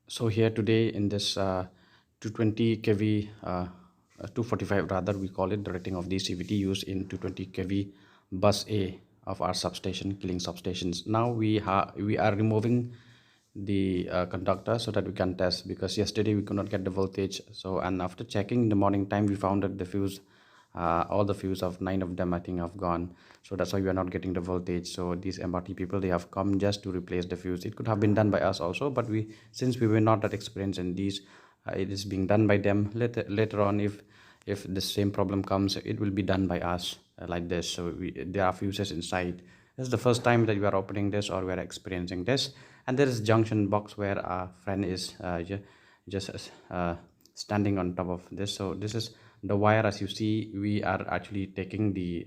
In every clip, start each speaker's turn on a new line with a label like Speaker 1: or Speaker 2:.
Speaker 1: So here today in this 220 kV, 245 rather we call it, the rating of the CVT used in 220 kV bus A of our substation, killing substations. Now we are removing the conductor so that we can test, because yesterday we could not get the voltage. So, and after checking in the morning time, we found that the fuse, all the fuse of 9 of them I think have gone. So that's why we are not getting the voltage. So these MRT people, they have come just to replace the fuse. It could have been done by us also, but since we were not that experienced in these, it is being done by them. Later on, if the same problem comes, it will be done by us, like this. So there are fuses inside. This is the first time that we are opening this or we are experiencing this. And there is junction box where our friend is just standing on top of this. So this is the wire. As you see, we are actually taking the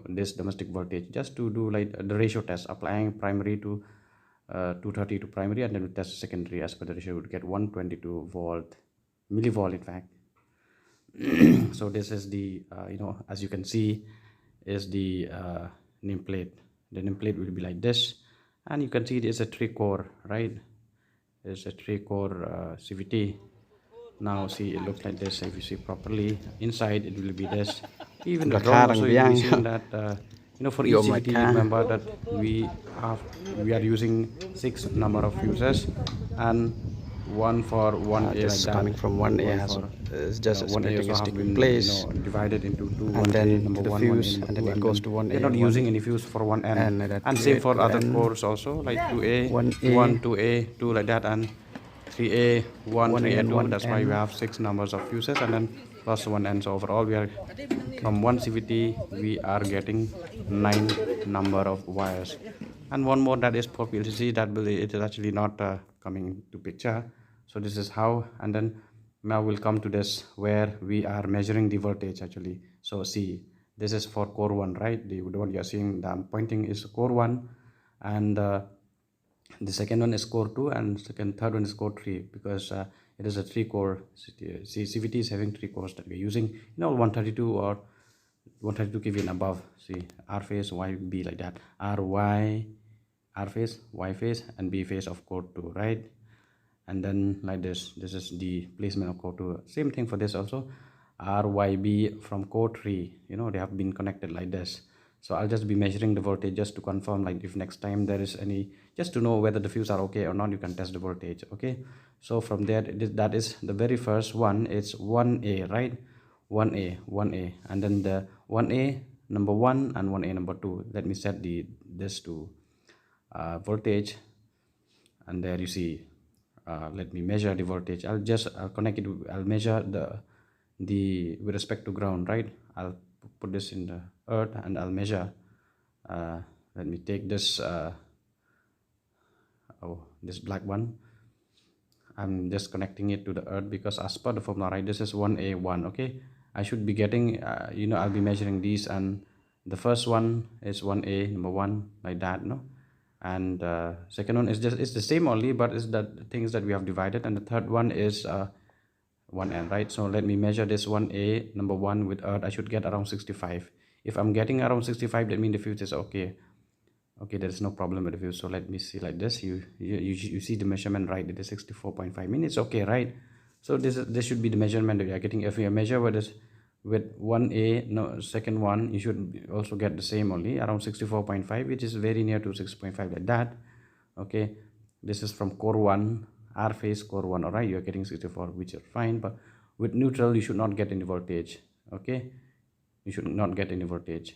Speaker 1: this domestic voltage just to do like the ratio test, applying primary to 230 to primary, and then we test secondary. As per the ratio, we would get 122 volt millivolt in fact. So this is the as you can see, is the nameplate. The nameplate will be like this, and you can see it is a 3-core, right? It's a 3-core CVT. Now see, it looks like this. If you see properly inside, it will be this. Even the drone also, you will be seeing that for each CVT, remember that we are using 6 number of fuses, and one for 1A,
Speaker 2: just
Speaker 1: like
Speaker 2: coming
Speaker 1: that.
Speaker 2: from 1A has just
Speaker 1: 1A
Speaker 2: splitting is
Speaker 1: also have
Speaker 2: taking
Speaker 1: been
Speaker 2: place,
Speaker 1: divided into two,
Speaker 2: and then
Speaker 1: number
Speaker 2: to the
Speaker 1: one,
Speaker 2: fuse,
Speaker 1: 1A,
Speaker 2: and
Speaker 1: number
Speaker 2: then
Speaker 1: two,
Speaker 2: it
Speaker 1: and
Speaker 2: goes
Speaker 1: then
Speaker 2: to
Speaker 1: we are
Speaker 2: 1A,
Speaker 1: not
Speaker 2: 1,
Speaker 1: using any fuse for 1N,
Speaker 2: and that
Speaker 1: and
Speaker 2: 2A,
Speaker 1: same for other
Speaker 2: 2N,
Speaker 1: cores also, like 2A, 1,
Speaker 2: 1A,
Speaker 1: 2A, 2, like that, and 3A, 1,
Speaker 2: 1A
Speaker 1: 3A,
Speaker 2: and
Speaker 1: 2. That's why we
Speaker 2: 1N.
Speaker 1: have 6 numbers of fuses, and then plus 1N. So overall, we are from one CVT, we are getting 9 number of wires. And one more, that is for PLCC, that it is actually not coming to picture. So this is how. And then now we'll come to this where we are measuring the voltage actually. So see, this is for core 1, right? The what you are seeing, the pointing is core 1, and the second one is core 2, and third one is core 3, because it is a 3-core. CVT is having 3 cores that we're using, 132 or 132 kV and above. See, R phase, Y, B, like that. R phase, Y phase, and B phase of core 2, right? And then like this is the placement of core 2. Same thing for this also. RYB from core 3, they have been connected like this. So I'll just be measuring the voltage just to confirm, like if next time there is any, just to know whether the fuse are okay or not, you can test the voltage. Okay, so from there, that is the very first one. It's 1A, right? 1A, and then the 1A number 1 and 1A number 2. Let me set this to voltage, and there you see, let me measure the voltage. I'll just connect it. I'll measure the with respect to ground, right? I'll put this in the earth and I'll measure. Let me take this this black one. I'm just connecting it to the earth, because as per the formula, right, this is 1A1. Okay, I should be getting I'll be measuring these, and the first one is 1A number 1, like that, no? And second one is just, it's the same only, but it's the things that we have divided, and the third one is 1N, right? So let me measure this 1A number 1 with earth. I should get around 65. If I'm getting around 65, that means the fuse is okay. Okay, there is no problem with the fuse. So let me see like this. You see the measurement, right? It is 64.5 minutes. Okay, right? So this should be the measurement that you are getting. If you measure with 1A, no, second one, you should also get the same only, around 64.5, which is very near to 6.5, like that. Okay, this is from core 1, R phase core 1. All right, you are getting 64, which is fine. But with neutral, you should not get any voltage. Okay, you should not get any voltage.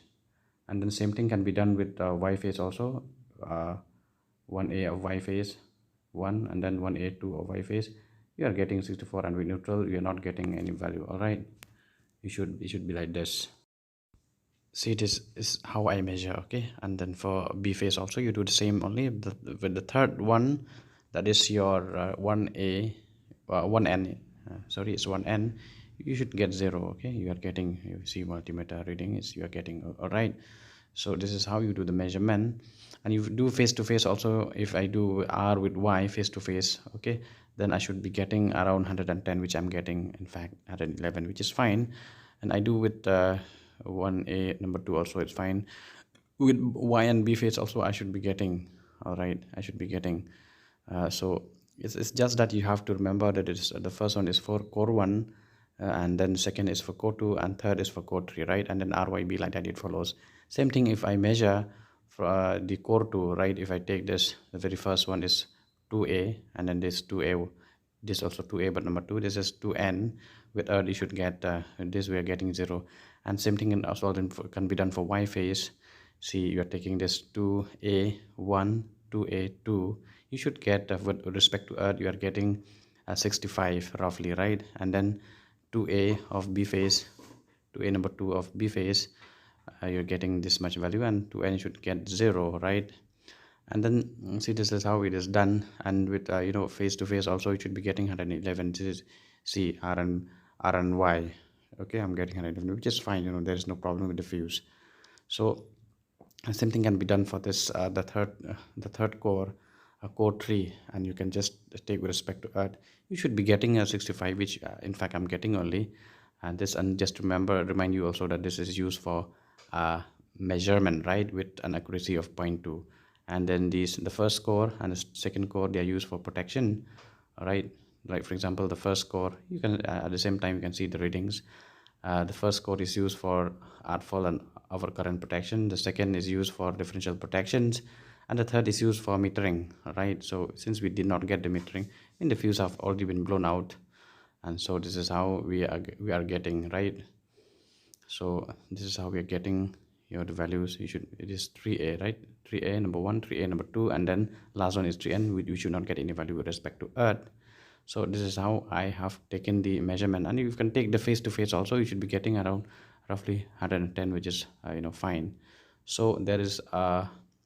Speaker 1: And then same thing can be done with Y phase also. 1A of Y phase 1, and then 1A2 of Y phase, you are getting 64, and with neutral you are not getting any value. All right, it should be like this. See, this is how I measure. Okay, and then for B phase also, you do the same only. With the third one, that is your 1A 1N, sorry, it's 1N, you should get 0. Okay, you are getting, you see multimeter reading is, you are getting, all right. So this is how you do the measurement. And you do face to face also. If I do R with Y face to face, okay, then I should be getting around 110, which I'm getting in fact 111, which is fine. And I do with 1A number 2 also, it's fine. With Y and B phase also, I should be getting, all right, I should be getting so It's just that you have to remember that it's the first one is for core 1, and then second is for core 2, and third is for core 3, right? And then RYB, like that it follows. Same thing if I measure for the core 2, right? If I take this, the very first one is 2A, and then this 2A, this also 2A, but number 2, this is 2N. With earth you should get this, we are getting 0. And same thing as well can be done for Y phase. See, you are taking this 2A1, 2A2, you should get with respect to earth you are getting 65 roughly, right? And then 2A of B phase, 2A number 2 of B phase, you're getting this much value, and 2N should get 0, right? And then see, this is how it is done. And with face to face also, it should be getting 111. This is see R and Y. Okay, I'm getting 111, which is fine, there is no problem with the fuse. So same thing can be done for this the third core, core 3, and you can just take with respect to earth, you should be getting a 65, which in fact I'm getting only. And just remind you also that this is used for measurement, right, with an accuracy of 0.2. And then the first core and the second core, they are used for protection, right? Like for example, the first core, you can at the same time you can see the readings. The first core is used for outfall and overcurrent protection. The second is used for differential protections, and the third is used for metering, right? So since we did not get the metering, the fuse have already been blown out, and so this is how we are getting, right? So this is how we are getting the values. It is 3A, right? 3A number 1, 3A number 2, and then last one is 3N. We should not get any value with respect to earth. So this is how I have taken the measurement. And you can take the face to face also, you should be getting around roughly 110, which is fine. So there is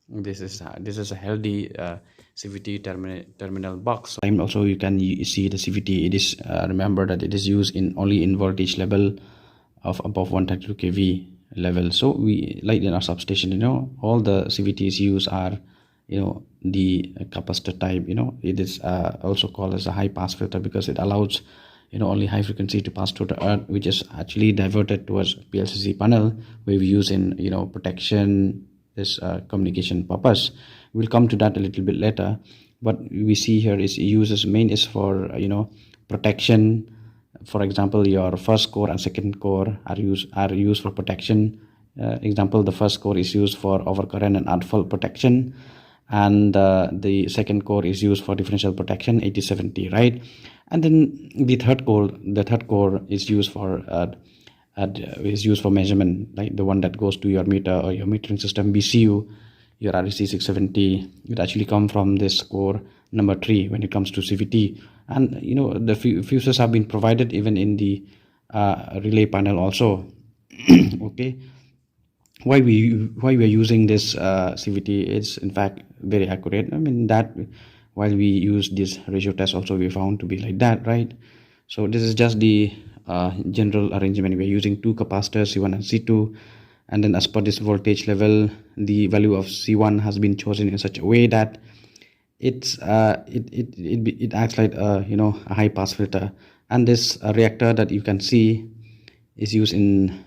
Speaker 1: this is a healthy CVT terminal box. And also you can see the CVT, it is remember that it is used only in voltage level of above 132 kV level. So we, like in our substation, all the CVTs used are the capacitor type. It is also called as a high pass filter, because it allows only high frequency to pass through the earth, which is actually diverted towards PLCC panel, where we use in protection, this communication purpose. We'll come to that a little bit later. But we see here is uses main is for protection. For example, your first core and second core are used for protection. Example, the first core is used for overcurrent and outfall protection, and the second core is used for differential protection, 8070, right? And then the third core is used for measurement, like the one that goes to your meter or your metering system, BCU, your REC 670. It actually come from this core number 3 when it comes to CVT. And the fuses have been provided even in the relay panel also. Okay, why we are using this CVT is in fact very accurate. That while we use this ratio test also, we found to be like that, right? So this is just the general arrangement. We are using two capacitors, C1 and C2, and then as per this voltage level, the value of C1 has been chosen in such a way that it acts like a high pass filter. And this reactor that you can see is used in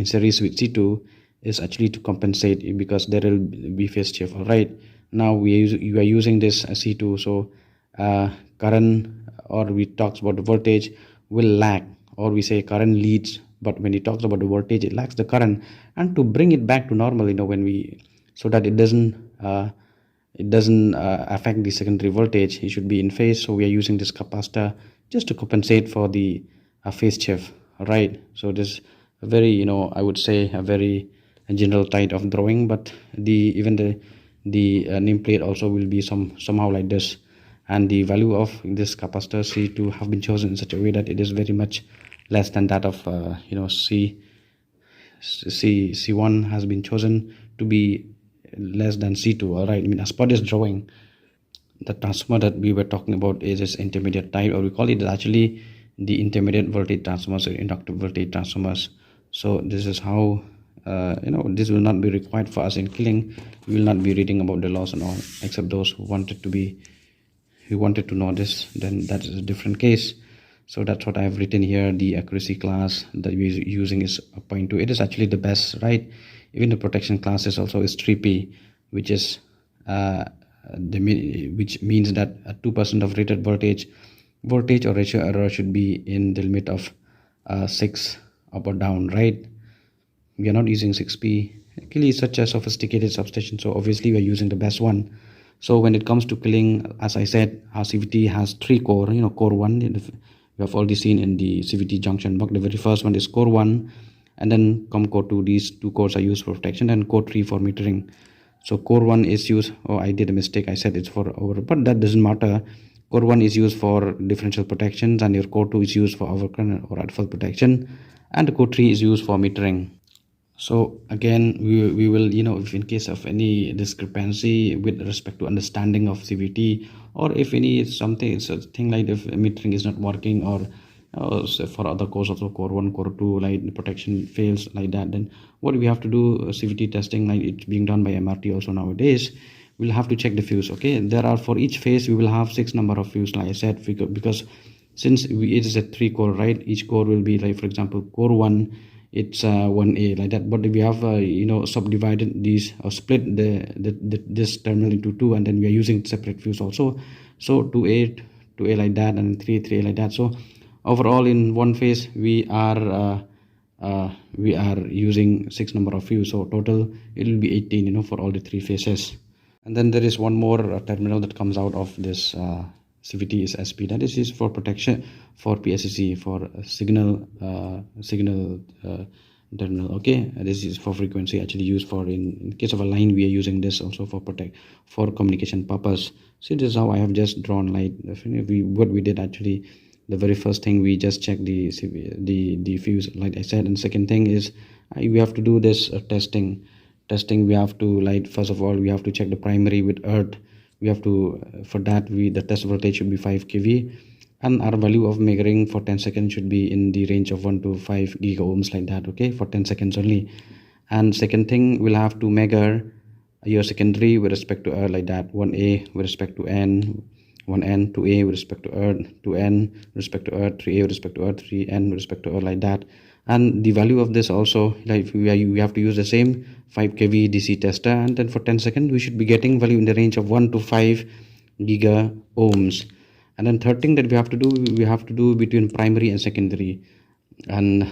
Speaker 1: series with C2 is actually to compensate, because there will be phase shift. All right, now you are using this C2, so current, or we talks about the voltage, will lag, or we say current leads, but when it talks about the voltage, it lags the current. And to bring it back to normal, when we, so that it doesn't affect the secondary voltage, it should be in phase. So we are using this capacitor just to compensate for the phase shift, right? So this very I would say a very general type of drawing, but even the nameplate also will be somehow like this. And the value of this capacitor C2 have been chosen in such a way that it is very much less than that of C1 has been chosen to be less than C2. All right, as per this drawing, the transformer that we were talking about is this intermediate type, or we call it actually the intermediate voltage transformers or inductive voltage transformers. So this is how this will not be required for us in killing. We will not be reading about the laws and all, except those who wanted to know this, then that is a different case. So that's what I have written here. The accuracy class that we're using is 0.2. It is actually the best, right? Even the protection class is also is 3P, which is which means that 2% of rated voltage or ratio error should be in the limit of 6 up or down, right? We are not using 6p. Actually, it's such a sophisticated substation, so obviously we are using the best one. So when it comes to killing, as I said, our CVT has 3 core. Core 1 we have already seen in the CVT junction box. The very first one is core 1, and then come core 2. These 2 cores are used for protection, and core 3 for metering. So core 1 is used, oh, I did a mistake, I said it's for over, but that doesn't matter. Core 1 is used for differential protections, and your core 2 is used for overcurrent or outfall protection, and core 3 is used for metering. So again, we will, if in case of any discrepancy with respect to understanding of CVT, or if any something, it's a thing like if metering is not working, or for other cores also, core 1 core 2, like the protection fails like that, then what we have to do, CVT testing, like it's being done by MRT also nowadays, we'll have to check the fuse. Okay, there are, for each phase we will have 6 number of fuse, like I said, because since it is a 3 core, right, each core will be, like for example, core 1, it's 1A like that, but we have subdivided these, or split this terminal into 2, and then we are using separate fuse also. So 2A like that, and 3A like that. So overall in one phase we are using 6 number of fuse, so total it will be 18 for all the 3 phases. And then there is one more terminal that comes out of this CVT is SP, that is used for protection for PSCC, for signal terminal. Okay, this is for frequency, actually used for, in case of a line we are using this also for communication purpose. See, this is how I have just drawn, like what we did actually. The very first thing, we just check the fuse, like I said, and second thing is we have to do this testing. We have to, like, first of all we have to check the primary with earth. We have to, for that, the test voltage should be 5 kV, and our value of measuring for 10 seconds should be in the range of 1 to 5 giga ohms, like that. Okay, for 10 seconds only. And second thing, we'll have to measure your secondary with respect to earth, like that. 1A with respect to N, 1N, 2A with respect to earth, 2N with respect to earth, 3A with respect to earth, 3N with respect to earth, like that. And the value of this also, like we have to use the same 5 kV DC tester, and then for 10 seconds we should be getting value in the range of 1 to 5 giga ohms. And then third thing that we have to do between primary and secondary, and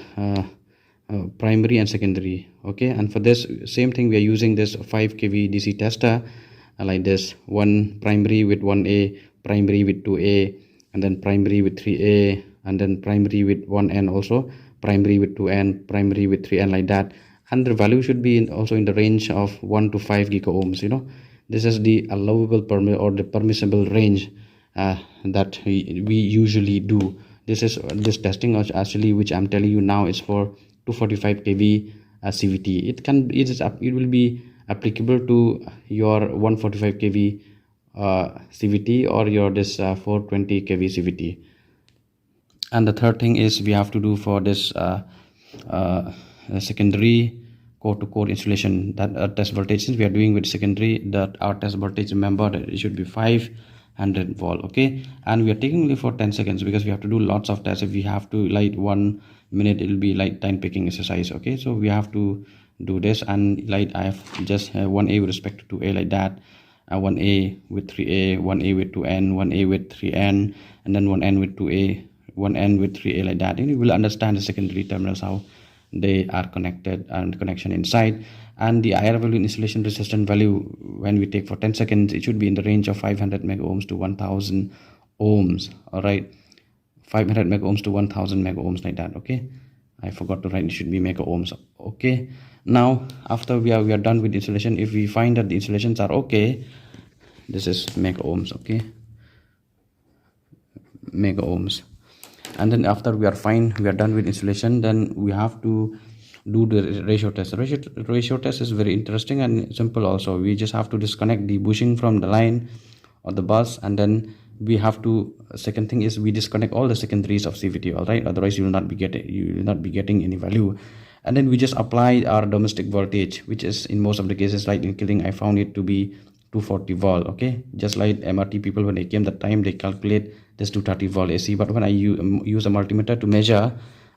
Speaker 1: primary and secondary. Okay, and for this same thing we are using this 5 kV DC tester, like this, one primary with 1A, primary with 2A, and then primary with 3A, and then primary with 1N also, primary with 2N, primary with 3N, like that. And the value should be also in the range of 1 to 5 giga ohms. This is the allowable or the permissible range that we usually do. This testing actually, which I'm telling you now, is for 245 kV CVT. It will be applicable to your 145 kV CVT, or your this 420 kV CVT. And the third thing is we have to do for this secondary core to core insulation, that test voltage, since we are doing with secondary, that our test voltage, remember that it should be 500 volt. Okay, and we are taking only for 10 seconds because we have to do lots of tests. If we have to, like 1 minute, it will be like time picking exercise. Okay, so we have to do this, and like I have just 1A with respect to 2A, like that, 1A with 3A, 1A with 2N, 1A with 3N, and then 1N with 2A, 1N with 3A, like that. And you will understand the secondary terminals, how they are connected and connection inside. And the IR value, insulation resistant value, when we take for 10 seconds, it should be in the range of 500 mega ohms to 1000 ohms. All right, 500 mega ohms to 1000 mega ohms, like that. Okay, I forgot to write, it should be mega ohms. Okay, now after we are done with insulation, if we find that the insulations are okay, this is mega ohms. Okay, mega ohms. And then after we are done with insulation, then we have to do the ratio test. Ratio test is very interesting and simple also. We just have to disconnect the bushing from the line or the bus, and then we have to, second thing is we disconnect all the secondaries of CVT. All right, otherwise you will not be getting any value. And then we just apply our domestic voltage, which is in most of the cases, like in killing, I found it to be 240 volt. Okay, just like MRT people, when they came that time, they calculate this 230 volt AC, but when I use a multimeter to measure,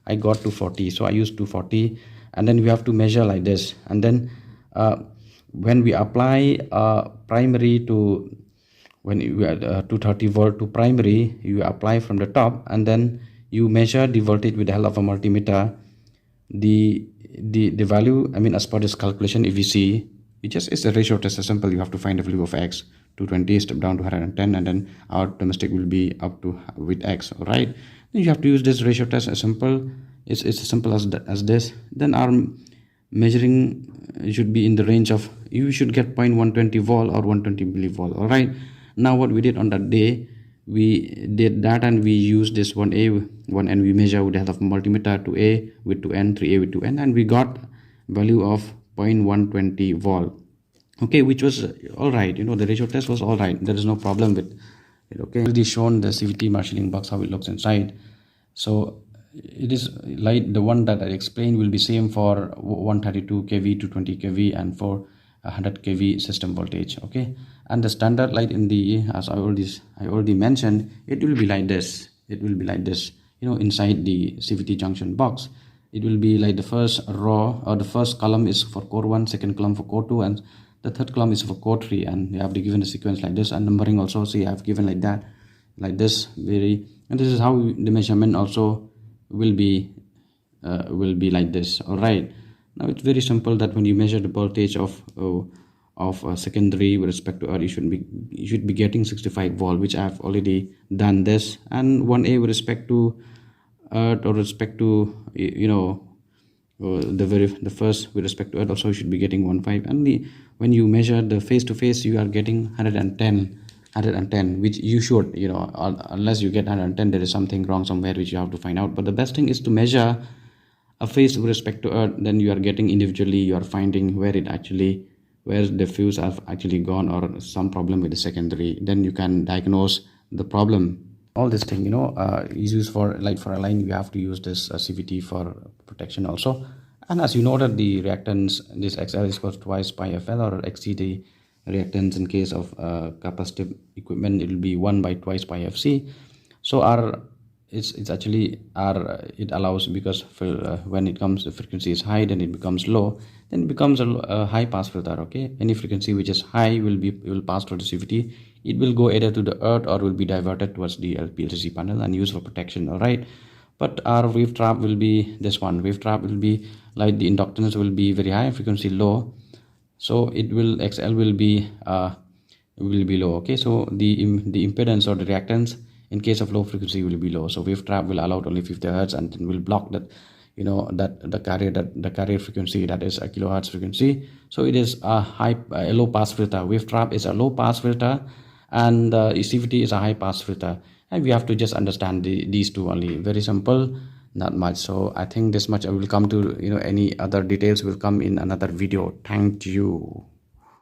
Speaker 1: I got 240, so I use 240. And then we have to measure like this, and then when we apply primary to when you add 230 volt to primary, you apply from the top, and then you measure the voltage with the help of a multimeter. The value, I mean, as per this calculation, if you see, it's a ratio test. It's simple. You have to find the value of x. 220 step down to 110, and then our domestic will be up to with x. All right, then you have to use this ratio test. As simple, it's as simple as this. Then our measuring should be in the range of, you should get 0.120 volt or 120 millivolt. All right, now what we did on that day, we did that, and we used this 1n, we measure with the help of multimeter, 2a with 2n, 3a with 2n, and we got value of 0.120 volt. Okay, which was all right. The ratio test was all right. There is no problem with it. Okay, already shown the CVT marshalling box, how it looks inside. So it is like the one that I explained will be same for 132 kV, 220 kV, and for 100 kV system voltage. Okay, and the standard light in the, as I already mentioned, it will be like this. It will be like this. Inside the CVT junction box, it will be like the first row, or the first column is for core 1, second column for core 2, and the third column is for core 3, and you have to given the sequence like this, and numbering also, see, I have given like that, like this, and this is how the measurement also will be like this. All right, now it's very simple that when you measure the voltage of secondary with respect to earth, you should be getting 65 volt, which I have already done this, and 1a with respect to earth, or respect to the first with respect to earth, also you should be getting 1.5, and when you measure the face to face, you are getting 110, which you should, unless you get 110, there is something wrong somewhere which you have to find out. But the best thing is to measure a phase with respect to earth, then you are getting individually, you are finding where the fuse have actually gone, or some problem with the secondary, then you can diagnose the problem. All this thing is used for a line. You have to use this CVT for protection also. And as you know that the reactance, this XL is equals twice pi FL, or exceed the reactance in case of capacitive equipment, it will be 1 by twice pi FC. So it's actually it allows, because when it comes, the frequency is high, then it becomes low, then it becomes a high pass filter. Okay, any frequency which is high will pass through the CVT. It will go either to the earth or will be diverted towards the LPLCC panel and used for protection. All right, but our wave trap will be this one. Wave trap will be like the inductance will be very high, frequency low, so it will XL will be low. Okay, so the impedance or the reactance in case of low frequency will be low. So wave trap will allow only 50 hertz, and then will block that the carrier frequency, that is a kilohertz frequency. So it is a low pass filter. Wave trap is a low pass filter, and CVT is a high pass filter, and we have to just understand these two only. Very simple, not much. So I think this much. I will come to any other details will come in another video. Thank you.